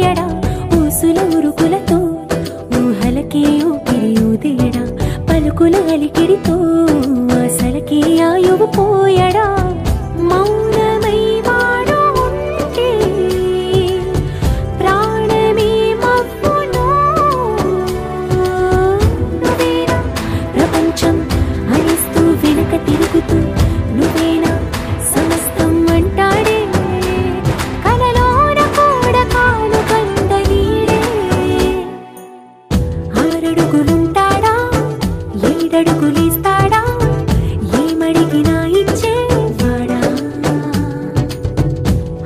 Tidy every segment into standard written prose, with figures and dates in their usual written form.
పోయడా ఊసుల ఉరుకులతో ఊహలకి ఊపిరి ఊదేయడా పలుకుల అలికిడితో అసలకి ఆయువు పోయడా మౌనమై వాడు ఉంటే ప్రాణమే మవ్వును నువ్వేనా ప్రపంచం అనిస్తూ వెనక తిరుగుతూ నువ్వేనా సమస్తం అంటాడే కలలోన కూడా కాలు కంద నీడే ఆరడుగులుంటాడా ఏడడుగులేస్తాడా ఏమడిగినా ఇచ్చేవాడా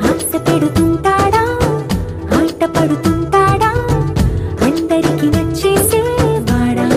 ఆశ పెడుతుంటాడా ఆట పడుతుంటాడా అందరికి నచ్చేసేవాడా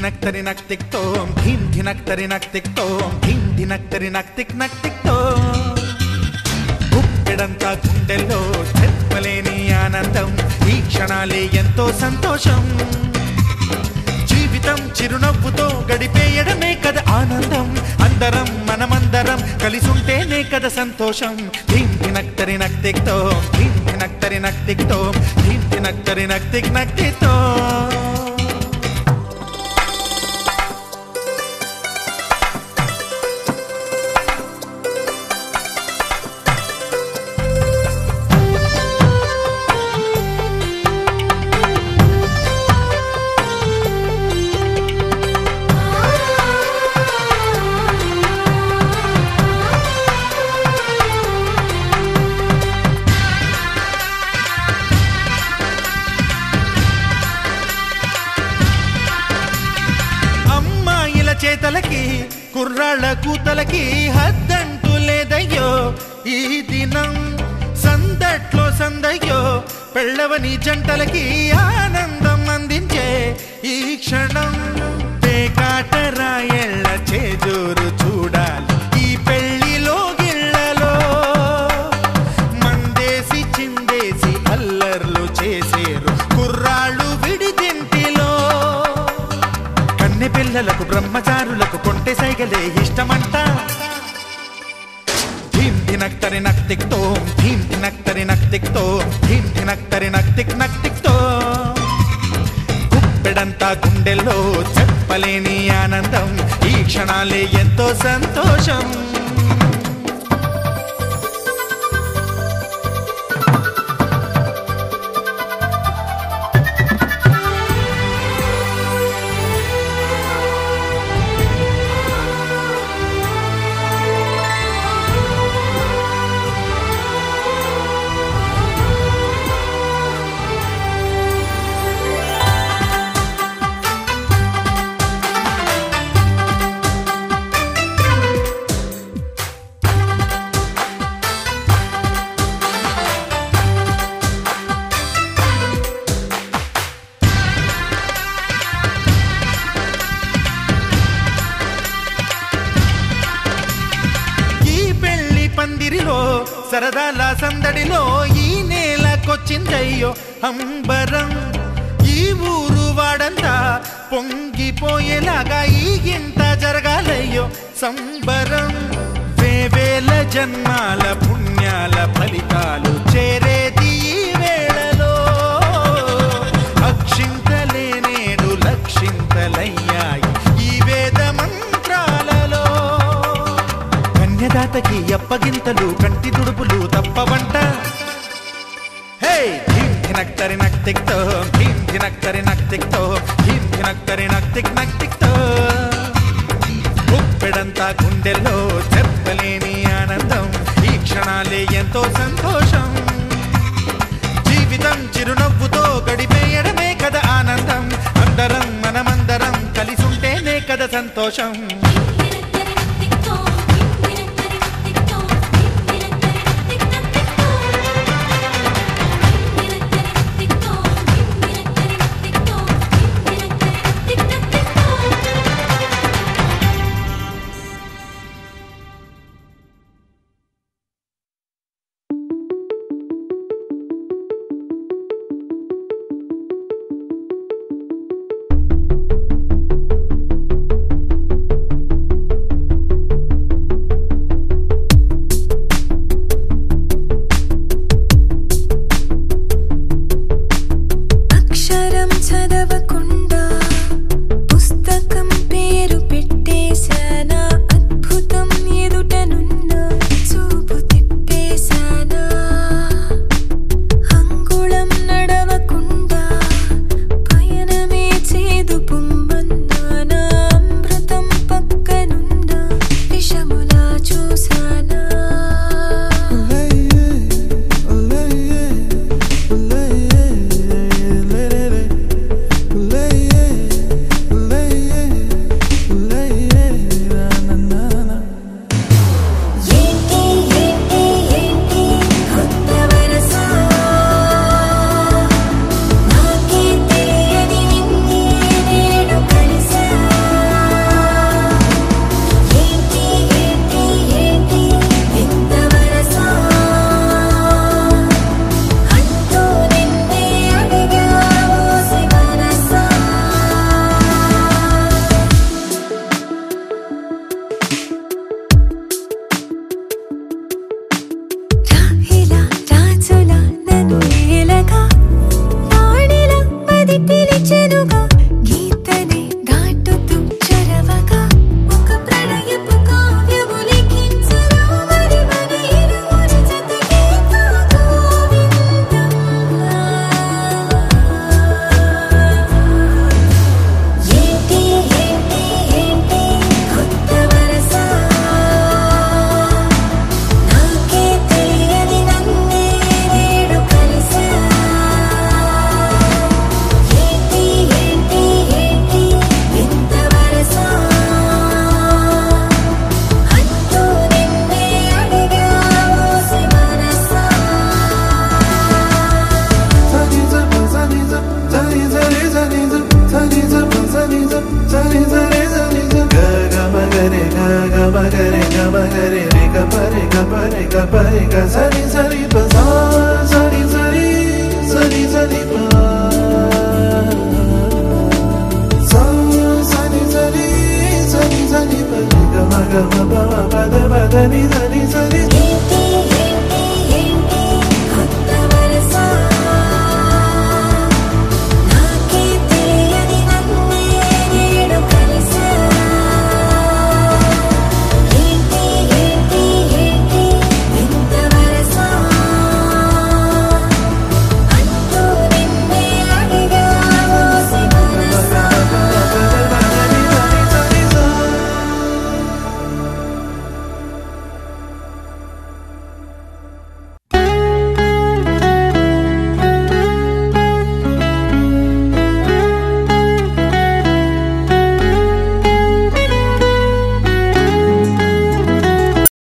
ధినక్ తరినక్ తిక్ తోం ధీం ధినక్ తరినక్ తిక్ తోం ధీం ధినక్ తరినక్ తిక్ నక్ తిక్ తోం గుప్పెడంతా గుండెల్లో చెప్పలేని ఆనందం ఈ క్షణాలే ఎంతో సంతోషం జీవితం చిరునవ్వుతో గడిపేయడమే కదా ఆనందం అందరం మనమందరం కలిసుంటేనే కదా సంతోషం ధీం ధినక్ తరినక్ తిక్ తోం ధీం ధినక్ తరినక్ తిక్ తోం ధీం ధినక్ తరినక్ తిక్ నక్ తిక్ తోం చేతలకి కుర్రాళ్ళ కూతలకి హద్దంటూ లేదయ్యో ఈ దినం సందట్లో సందయ్యో పెళ్ళవని జంటలకి ఆనందం అందించే ఈ క్షణం పేకాటరాయళ్ళ చేజోరు చూడాలి ఈ పెళ్లిలో గిళ్ళలో మందేసి చిందేసి అల్లర్లు చేసేరు కుర్రాళ్ళు విడిదింటిలో కన్నె పిల్లలకు బ్రహ్మచారులకు కొంటె సైగలే ఇష్టమంట ధీం ధినక్ తరినక్ తిక్ తోం ధీం ధినక్ తరినక్ తిక్ తోం ధీం ధినక్ తరినక్ తిక్ నక్ తిక్ తోం గుప్పెడంతా గుండెల్లో చెప్పలేని ఆనందం ఈ క్షణాలే ఎంతో సంతోషం పందిరిలో సరదాల సందడిలో ఈ నేలకొచ్చిందయ్యో అంబరం ఈ ఊరు వాడంతా పొంగిపోయేలాగా ఈ గింట జరగాలయ్యో సంబరం వేవేల జన్మాల పుణ్యాల ఫలితాలు చేరేది ఈ వేళలో అక్షింతలే నేడు లక్షింతలయ్యాయి ఈ వేద మంత్రాలలో కన్యదాతకి అప్పగింతలు కంటి దుడుపులు తప్పవంట హే ధీం ధినక్ తరినక్ తిక్ తోం ధీం ధినక్ తరినక్ తిక్ తోం ధీం ధినక్ తరినక్ తిక్ నక్ తిక్ తోం గుప్పెడంతా గుండెల్లో చెప్పలేని ఆనందం ఈ క్షణాలే ఎంతో సంతోషం జీవితం చిరునవ్వుతో గడిపేయడమే కదా ఆనందం అందరం మనమందరం కలిసుంటేనే కదా సంతోషం చదవ